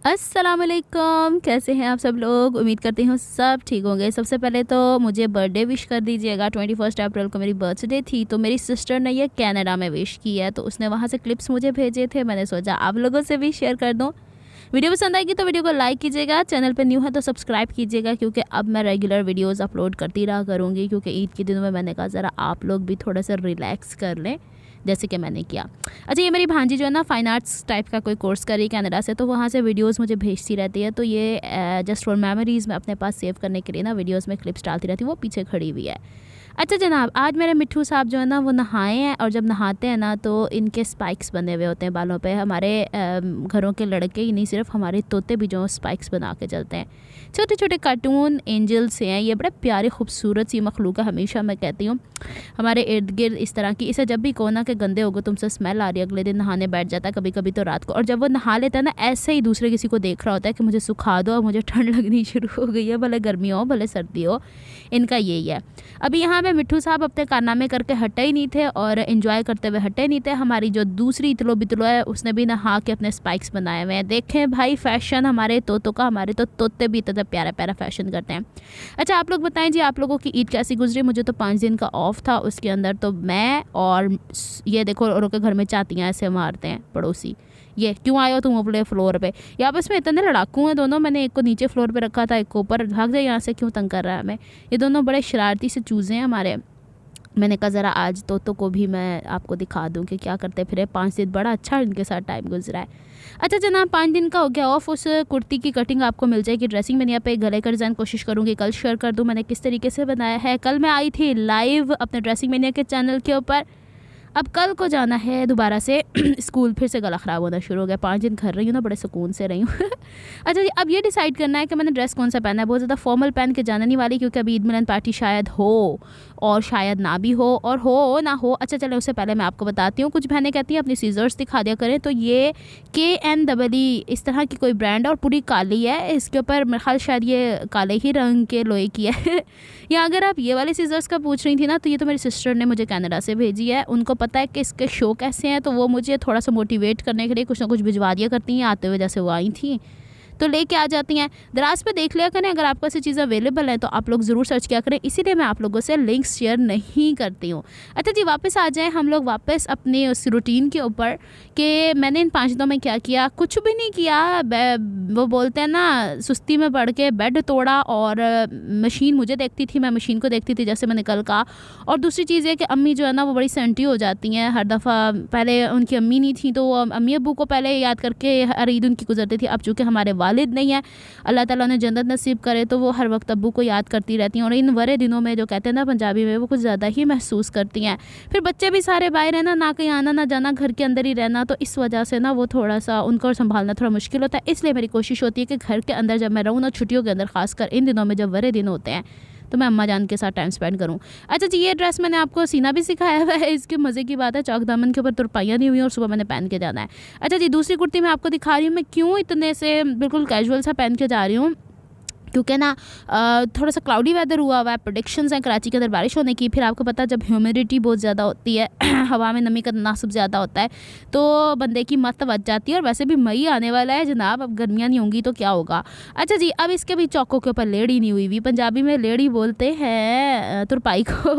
अस्सलामुअलैकुम, कैसे हैं आप सब लोग। उम्मीद करती हूँ सब ठीक होंगे। सबसे पहले तो मुझे बर्थडे विश कर दीजिएगा। 21 अप्रैल को मेरी बर्थडे थी, तो मेरी सिस्टर ने ये कनाडा में विश की है, तो उसने वहाँ से क्लिप्स मुझे भेजे थे। मैंने सोचा आप लोगों से भी शेयर कर दूँ। वीडियो पसंद आएगी तो वीडियो को लाइक कीजिएगा, चैनल पे न्यू है तो सब्सक्राइब कीजिएगा, क्योंकि अब मैं रेगुलर वीडियोस अपलोड करती रहा करूँगी। क्योंकि ईद के दिनों में मैंने कहा ज़रा आप लोग भी थोड़ा सा रिलैक्स कर लें, जैसे कि मैंने किया। अच्छा, ये मेरी भांजी जो है ना फाइन आर्ट्स टाइप का कोई कोर्स करी कनाडा से, तो वहाँ से वीडियोस मुझे भेजती रहती है। तो ये जस्ट फॉर मेमोरीज़ मैं अपने पास सेव करने के लिए ना वीडियोस में क्लिप्स डालती रहती हूँ। वो पीछे खड़ी हुई है। अच्छा जनाब, आज मेरे मिट्ठू साहब जो है ना वो नहाए हैं, और जब नहाते हैं ना तो इनके स्पाइक्स बने हुए होते हैं बालों पे। हमारे घरों के लड़के ही नहीं, सिर्फ हमारे तोते भी जो स्पाइक्स बना के चलते हैं। छोटे छोटे कार्टून एंजल्स हैं ये, बड़े प्यारे खूबसूरत सी मखलूक है। हमेशा मैं कहती हूँ हमारे इर्द गिर्द इस तरह की। इसे जब भी कहो ना कि गंदे हो गए, तुमसे स्मेल आ रही है, अगले दिन नहाने बैठ जाता है, कभी कभी तो रात को। और जब वो नहा लेता है ना, ऐसे ही दूसरे किसी को देख रहा होता है कि मुझे सुखा दो, और मुझे ठंड लगनी शुरू हो गई है, भले गर्मी हो भले सर्दी हो। इनका यही है। अभी यहाँ पे मिट्ठू साहब अपने कारनामे करके हटे ही नहीं थे, और एंजॉय करते हुए हटे नहीं थे। हमारी जो दूसरी इतलो बितलो है उसने भी नहा के अपने स्पाइक्स बनाए हुए हैं। देखें भाई फैशन हमारे तोतों का, हमारे तो तोते भी इतना प्यारा प्यारा फैशन करते हैं। अच्छा आप लोग बताएं जी, आप लोगों की ईद कैसी गुजरी। मुझे तो 5 दिन का ऑफ था, उसके अंदर तो मैं और ये देखो औरों के घर में चातियाँ ऐसे मारते हैं पड़ोसी, ये क्यों आए हो तुम ऊपरे फ्लोर पे। ये आपस में इतने लड़ाकू हैं दोनों। मैंने एक को नीचे फ्लोर पे रखा था, एक को ऊपर, भाग जाए यहाँ से, क्यों तंग कर रहा है हमें। ये दोनों बड़े शरारती से चूज़े हैं हमारे। मैंने कहा ज़रा आज तोतों को भी मैं आपको दिखा दूं कि क्या करते फिरे। 5 दिन बड़ा अच्छा इनके साथ टाइम गुजरा है। अच्छा जनाब, 5 दिन का हो गया ऑफ। उस कुर्ती की कटिंग आपको मिल जाएगी ड्रेसिंग में। यहाँ पे गले का डिज़ाइन कोशिश करूँगी कल शेयर कर दूँ मैंने किस तरीके से बनाया है। कल मैं आई थी लाइव अपने ड्रेसिंग मेनिया के चैनल के ऊपर। अब कल को जाना है दोबारा से स्कूल, फिर से गला ख़राब होना शुरू हो गया। 5 दिन घर रही हूँ ना, बड़े सुकून से रही हूँ। अच्छा जी, अब ये डिसाइड करना है कि मैंने ड्रेस कौन सा पहना है। बहुत ज़्यादा फॉर्मल पहन के जाने नहीं वाली, क्योंकि अभी ईद मिलन पार्टी शायद हो और शायद ना भी हो, और हो ना हो। अच्छा चले, उससे पहले मैं आपको बताती हूँ। कुछ बहनें कहती हैं अपनी सीजर्स दिखा दिया करें, तो ये KNEE इस तरह की कोई ब्रांड है, और पूरी काली है। इसके ऊपर मेरे ख्याल शायद ये काले ही रंग के लोहे की है। या अगर आप ये वाली सीजर्स का पूछ रही थी ना, तो ये तो मेरी सिस्टर ने मुझे कनाडा से भेजी है। उनको पता है कि इसके शो कैसे हैं, तो वो मुझे थोड़ा सा मोटिवेट करने के लिए कुछ ना कुछ भिजवा दिया करती हैं आते हुए, जैसे वो आई थी तो लेके आ जाती हैं। दराज पे देख लिया करें, अगर आपको ऐसी चीज़ें अवेलेबल हैं तो आप लोग ज़रूर सर्च किया करें। इसीलिए मैं आप लोगों से लिंक्स शेयर नहीं करती हूँ। अच्छा जी, वापस आ जाएं हम लोग वापस अपने उस रूटीन के ऊपर कि मैंने इन 5 दिनों में क्या किया। कुछ भी नहीं किया। वो बोलते हैं ना, सुस्ती में पड़ के बेड तोड़ा, और मशीन मुझे देखती थी, मैं मशीन को देखती थी, जैसे मैंने कल कहा। और दूसरी चीज़ है कि अम्मी जो है ना वो बड़ी सेंटी हो जाती हैं हर दफ़ा। पहले उनकी अम्मी नहीं थी, तो वो अम्मी अब्बू को पहले याद करके हर ईद उनकी गुजरती थी। अब चूँकि हमारे वालिद नहीं है, अल्लाह ताला ने जन्नत नसीब करे, तो वो हर वक्त अब्बू को याद करती रहती हैं। और इन वरे दिनों में जो कहते हैं ना पंजाबी में, वो कुछ ज़्यादा ही महसूस करती हैं। फिर बच्चे भी सारे बाहर है ना कहीं आना ना जाना, घर के अंदर ही रहना, तो इस वजह से ना वो थोड़ा सा उनको संभालना थोड़ा मुश्किल होता है। इसलिए मेरी कोशिश होती है कि घर के अंदर जब मैं रहूँ ना, छुट्टियों के अंदर, खासकर इन दिनों में जब वरे दिन होते हैं, तो मैं अम्मा जान के साथ टाइम स्पेंड करूं। अच्छा जी, ये ड्रेस मैंने आपको सीना भी सिखाया हुआ है। इसके मज़े की बात है, चौक दामन के ऊपर तुरपाइयाँ नहीं हुई, और सुबह मैंने पहन के जाना है। अच्छा जी, दूसरी कुर्ती मैं आपको दिखा रही हूँ। मैं क्यों इतने से बिल्कुल कैजुअल सा पहन के जा रही हूँ, क्योंकि ना थोड़ा सा क्लाउडी वेदर हुआ हुआ है। प्रेडिक्शंस हैं कराची के अंदर बारिश होने की। फिर आपको पता है जब ह्यूमिडिटी बहुत ज़्यादा होती है, हवा में नमी का तनासुब ज़्यादा होता है, तो बंदे की मत बच जाती है। और वैसे भी मई आने वाला है जनाब, अब गर्मियाँ नहीं होंगी तो क्या होगा। अच्छा जी, अब इसके भी चौकों के ऊपर लेड़ी नहीं हुई हुई। पंजाबी में लेड़ी बोलते हैं तुरपाई को।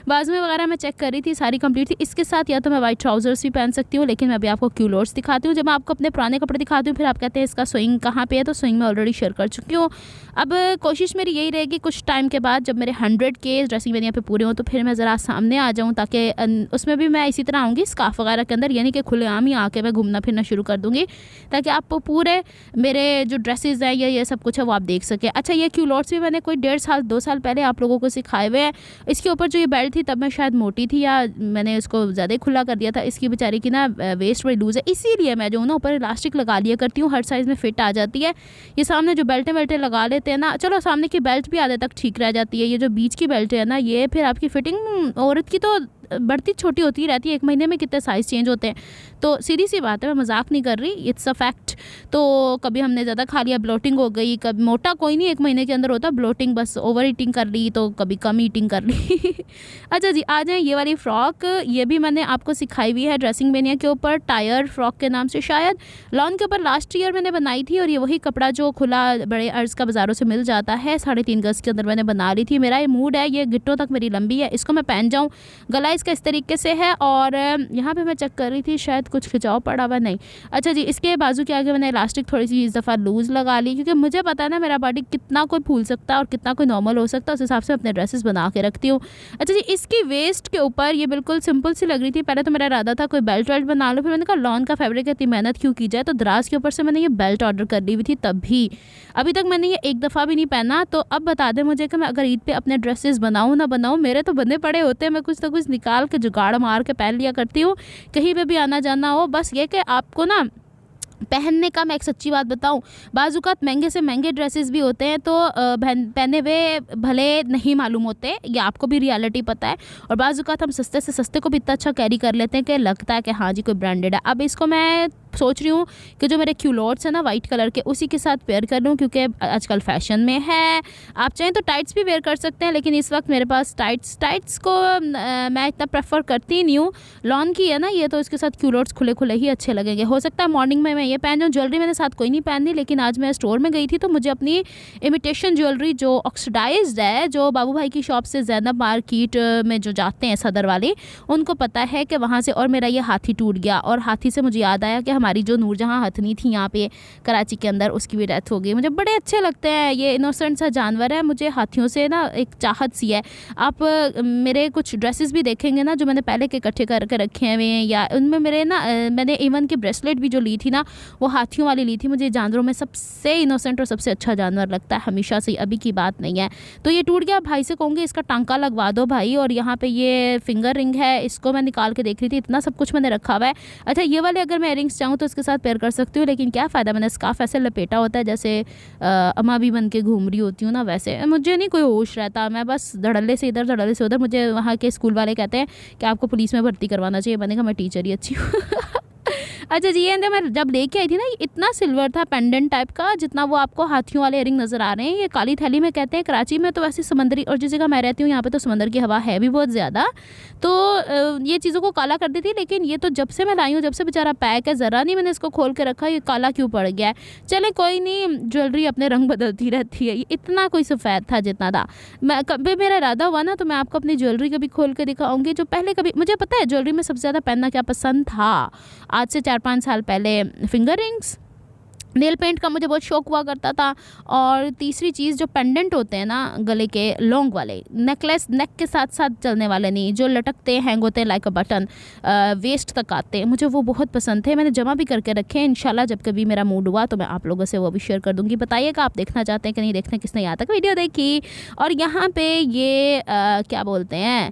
बाजू में वगैरह मैं चेक कर रही थी, सारी कंप्लीट थी। इसके साथ या तो मैं वाइट ट्राउजर्स भी पहन सकती हूँ, लेकिन मैं अभी आपको क्यूलोर्स दिखाती हूँ। जब मैं आपको अपने पुराने कपड़े दिखाती हूँ, फिर आप कहते हैं इसका स्विंग कहाँ पे है, तो स्विंग मैं ऑलरेडी शेयर कर चुकी हूँ। अब कोशिश मेरी यही रहेगी कुछ टाइम के बाद, जब मेरे 100 के ड्रेसिंग मेरे यहाँ पे पूरे हों, तो फिर मैं ज़रा सामने आ जाऊँ, ताकि उसमें भी मैं इसी तरह आऊँगी स्काफ वगैरह के अंदर, यानी कि खुलेआम ही आके मैं घूमना फिरना शुरू कर दूँगी, ताकि आप पूरे मेरे जो ड्रेसेस हैं या ये सब कुछ है वो आप देख सकें। अच्छा, ये क्यूलोट्स भी मैंने कोई 1.5 साल 2 साल पहले आप लोगों को सिखाए हुए हैं। इसके ऊपर जो ये बेल्ट थी, तब मैं शायद मोटी थी, या मैंने इसको ज़्यादा ही खुला कर दिया था। इसकी बेचारी की ना वेस्ट बड़ी लूज़ है, इसीलिए मैं जो ना ऊपर इलास्टिक लगा लिया करती हूँ, हर साइज़ में फिट आ जाती है। ये सामने जो बेल्टें वेल्टें लगा लेते हैं ना, चलो सामने की बेल्ट भी आधे तक ठीक रह जाती है। ये जो बीच की बेल्ट है ना, ये फिर आपकी फिटिंग औरत की तो बढ़ती छोटी होती रहती है, 1 महीने में कितने साइज़ चेंज होते हैं। तो सीधी सी बात है, मैं मजाक नहीं कर रही, इट्स अ फैक्ट। तो कभी हमने ज़्यादा खा लिया, ब्लोटिंग हो गई। कभी मोटा कोई नहीं 1 महीने के अंदर होता, ब्लोटिंग बस ओवर ईटिंग कर ली, तो कभी कम ईटिंग कर ली। अच्छा जी, आ जाए ये वाली फ़्रॉक, ये भी मैंने आपको सिखाई हुई है ड्रेसिंग मेनिया के ऊपर, टायर फ्रॉक के नाम से शायद। लॉन के ऊपर लास्ट ईयर मैंने बनाई थी, और ये वही कपड़ा जो खुला बड़े अर्ज़ का बाज़ारों से मिल जाता है, 3.5 गज़ के अंदर मैंने बना ली थी। मेरा ये मूड है, ये गिट्टों तक मेरी लंबी है, इसको मैं पहन जाऊँ। गला इसका इस तरीके से है, और यहाँ पे मैं चेक कर रही थी शायद कुछ खिंचाव पड़ा हुआ, नहीं। अच्छा जी, इसके बाजू के आगे मैंने इलास्टिक थोड़ी सी इस दफ़ा लूज़ लगा ली, क्योंकि मुझे पता है ना मेरा बॉडी कितना कोई फूल सकता है और कितना कोई नॉर्मल हो सकता है, उस हिसाब से अपने ड्रेसेस बना के रखती हूँ। अच्छा जी, इसकी वेस्ट के ऊपर ये बिल्कुल सिंपल सी लग रही थी। पहले तो मेरा इरादा था कोई बेल्ट वेल्ट बना लो, फिर मैंने कहा लॉन का फैब्रिक है, इतनी मेहनत क्यों की जाए, तो दराज के ऊपर से मैंने ये बेल्ट ऑर्डर कर ली हुई थी। तब भी अभी तक मैंने ये एक दफ़ा भी नहीं पहना। तो अब बता दें मुझे कि मैं अगर ईद पे अपने ड्रेसेस बनाऊँ ना बनाऊँ, मेरे तो बंधे पड़े होते हैं, मैं कुछ ना कुछ निकाल के जुगाड़ मार के पहन लिया करती हूँ, कहीं पे भी आना जाना हो। बस ये कि आपको ना पहनने का, मैं एक सच्ची बात बताऊं, बाज़ात महंगे से महंगे ड्रेसेस भी होते हैं, तो पहने हुए भले नहीं मालूम होते, ये आपको भी रियलिटी पता है। और बाज़ात हम सस्ते से सस्ते को भी इतना अच्छा कैरी कर लेते हैं कि लगता है कि हाँ जी कोई ब्रांडेड है। अब इसको मैं सोच रही हूँ कि जो मेरे क्यूलोट्स हैं ना वाइट कलर के, उसी के साथ पेयर कर लूँ, क्योंकि आजकल फैशन में है। आप चाहें तो टाइट्स भी वेयर कर सकते हैं, लेकिन इस वक्त मेरे पास टाइट्स को मैं इतना प्रेफर करती नहीं हूँ। लॉन की है ना ये, तो इसके साथ क्यूलोट्स खुले खुले ही अच्छे लगेंगे। हो सकता है मॉर्निंग में मैं ये पहन जाऊँ। ज्वेलरी मैंने साथ कोई नहीं पहननी, लेकिन आज मैं स्टोर में गई थी तो मुझे अपनी इमिटेशन ज्वेलरी जो ऑक्सीडाइज्ड है, जो बाबू भाई की शॉप से ज़ैनब मार्केट में जो जाते हैं सदर वाले, उनको पता है कि वहाँ से, और मेरा ये हाथी टूट गया, और हाथी से मुझे याद आया कि हमारी जो नूरजहां हथनी थी यहाँ पे कराची के अंदर, उसकी भी डेथ हो गई। मुझे बड़े अच्छे लगते हैं, ये इनोसेंट सा जानवर है, मुझे हाथियों से ना एक चाहत सी है। आप मेरे कुछ ड्रेसेस भी देखेंगे ना जो मैंने पहले के इकट्ठे करके रखे हुए हैं, या उनमें मेरे ना मैंने इवन की ब्रेसलेट भी जो ली थी ना, वो हाथियों वाली ली थी। मुझे जानवरों में सबसे इनोसेंट और सबसे अच्छा जानवर लगता है हमेशा से, अभी की बात नहीं है। तो ये टूट गया, भाई से कहूँगी इसका टांका लगवा दो भाई। और यहाँ पे ये फिंगर रिंग है, इसको मैं निकाल के देख रही थी, इतना सब कुछ मैंने रखा हुआ है। अच्छा, ये वाले अगर मैं इयरिंग्स चाहूँ तो इसके साथ पेयर कर सकती हूँ, लेकिन क्या फ़ायदा, मैंने स्कार्फ ऐसे लपेटा होता है जैसे अम्मा भी बन के घूम रही होती हूँ ना, वैसे मुझे नहीं कोई होश रहता। मैं बस धड़ल्ले से इधर धड़ल्ले से उधर। मुझे वहाँ के स्कूल वाले कहते हैं कि आपको पुलिस में भर्ती करवाना चाहिए। मैंने कहा मैं टीचर ही अच्छी हूँ। अच्छा जी, ये मैं जब लेके आई थी ना, इतना सिल्वर था पेंडेंट टाइप का, जितना वो आपको हाथियों वाले इयरिंग नज़र आ रहे हैं। ये काली थैली में कहते हैं। कराची में तो वैसे समंदरी, और जिस जगह मैं रहती हूँ यहाँ पे तो समंदर की हवा है भी बहुत ज़्यादा, तो ये चीज़ों को काला कर दी थी। लेकिन ये तो जब से मैं लाई हूँ, जब से बेचारा पैक है, ज़रा नहीं मैंने इसको खोल के रखा, ये काला क्यों पड़ गया है। चले कोई नहीं, ज्वेलरी अपने रंग बदलती रहती है। ये इतना कोई सफ़ेद था जितना था। मैं कभी मेरा इरादा हुआ ना तो मैं आपको अपनी ज्वेलरी कभी खोल के दिखाऊंगी, जो पहले कभी, मुझे पता है ज्वेलरी में सबसे ज़्यादा पहनना क्या पसंद था। आज से 4-5 साल पहले फिंगर रिंग्स, नेल पेंट का मुझे बहुत शौक हुआ करता था। और तीसरी चीज़ जो पेंडेंट होते हैं ना गले के, लॉन्ग वाले नेकलेस, नेक के साथ साथ चलने वाले नहीं, जो लटकते हैं, हैंग होते हैं लाइक अ बटन, वेस्ट तक आते हैं, मुझे वो बहुत पसंद थे। मैंने जमा भी करके रखे हैं। इंशाल्लाह जब कभी मेरा मूड हुआ तो मैं आप लोगों से वो भी शेयर कर दूँगी। बताइएगा आप देखना चाहते हैं कि नहीं देखते, किसने यहाँ तक वीडियो देखी। और यहाँ पे ये क्या बोलते हैं,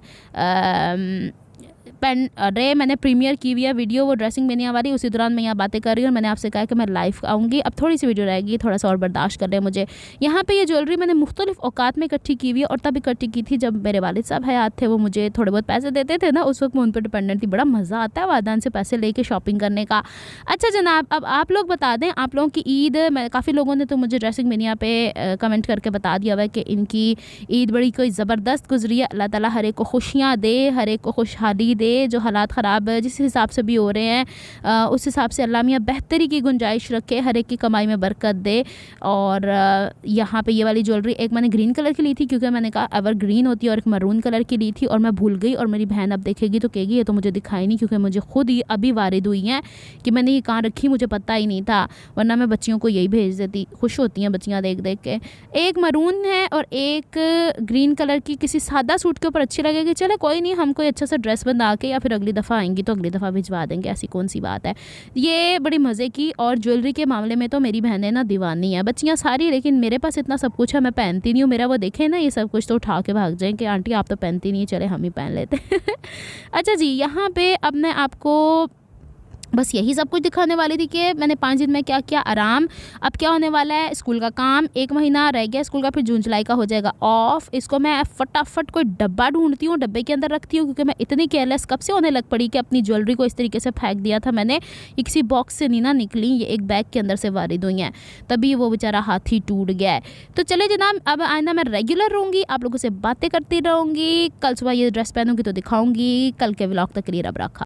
पेन रे मैंने प्रीमियर की हुई है वीडियो, वो ड्रेसिंग मेनिया वाली। उसी दौरान मैं यहाँ बातें कर रही हूँ, और मैंने आपसे कहा कि मैं लाइव आऊँगी। अब थोड़ी सी वीडियो रहेगी, थोड़ा सा और बर्दाश्त कर रहे हैं मुझे। यहाँ पे ये ज्वेलरी मैंने मुख्तलिफ औकात में इकट्ठी की हुई है, और तब इकट्ठी की थी जब मेरे वालिद साहब हयात थे। वो मुझे थोड़े बहुत पैसे देते थे ना, उस वक्त मैं उन पर डिपेंडेंट थी। बड़ा मज़ा आता है वादान से पैसे लेके शॉपिंग करने का। अच्छा जनाब, अब आप लोग बता दें, आप लोगों की ईद, मैं काफ़ी लोगों ने तो मुझे ड्रेसिंग मेनिया पे कमेंट करके बता दिया हुआ है कि इनकी ईद बड़ी कोई ज़बरदस्त गुजरी है। अल्लाह ताला हर एक को खुशियाँ दे, हर एक को खुशहाली दे। जो हालात ख़राब जिस हिसाब से भी हो रहे हैं, उस हिसाब से अल्लाह मियाँ बेहतरी की गुंजाइश रखे, हर एक की कमाई में बरकत दे। और यहाँ पे ये वाली ज्वेलरी एक मैंने ग्रीन कलर की ली थी, क्योंकि मैंने कहा एवर ग्रीन होती है, और एक मरून कलर की ली थी, और मैं भूल गई। और मेरी बहन अब देखेगी तो कहेगी ये तो मुझे दिखाई नहीं, क्योंकि मुझे खुद ही अभी वारिद हुई हैं कि मैंने ये कहाँ रखी, मुझे पता ही नहीं था, वरना मैं बच्चियों को यही भेज देती। खुश होती हैं बच्चियाँ देख देख के। एक मरून है और एक ग्रीन कलर की, किसी सादा सूट के ऊपर अच्छी लगेगी। चले कोई नहीं, हम कोई अच्छा सा ड्रेस बना के, या फिर अगली दफ़ा आएंगी तो अगली दफ़ा भिजवा देंगे, ऐसी कौन सी बात है। ये बड़ी मज़े की। और ज्वेलरी के मामले में तो मेरी बहनें ना दीवानी है, बच्चियाँ सारी, लेकिन मेरे पास इतना सब कुछ है, मैं पहनती नहीं हूँ। मेरा वो देखे ना ये सब कुछ तो उठा के भाग जाएँ कि आंटी आप तो पहनती नहीं, चले हम ही पहन लेते। अच्छा जी, यहाँ पे अब मैं आपको बस यही सब कुछ दिखाने वाली थी कि मैंने 5 दिन में क्या किया, आराम। अब क्या होने वाला है, स्कूल का काम 1 महीना रह गया स्कूल का, फिर जून जुलाई का हो जाएगा ऑफ। इसको मैं फटाफट कोई डब्बा ढूंढती हूँ, डब्बे के अंदर रखती हूँ, क्योंकि मैं इतनी केयरलेस कब से होने लग पड़ी कि अपनी ज्वेलरी को इस तरीके से फेंक दिया था मैंने। ये किसी बॉक्स से नहीं ना निकली, ये एक बैग के अंदर से वारिद हुई हैं, तभी वो बेचारा हाथी टूट गया है। तो चले जनाब, अब आइंदा मैं रेगुलर रहूँगी, आप लोगों से बातें करती रहूँगी। कल सुबह ये ड्रेस पहनूंगी तो दिखाऊँगी। कल के व्लॉग तक के लिए रब रखा।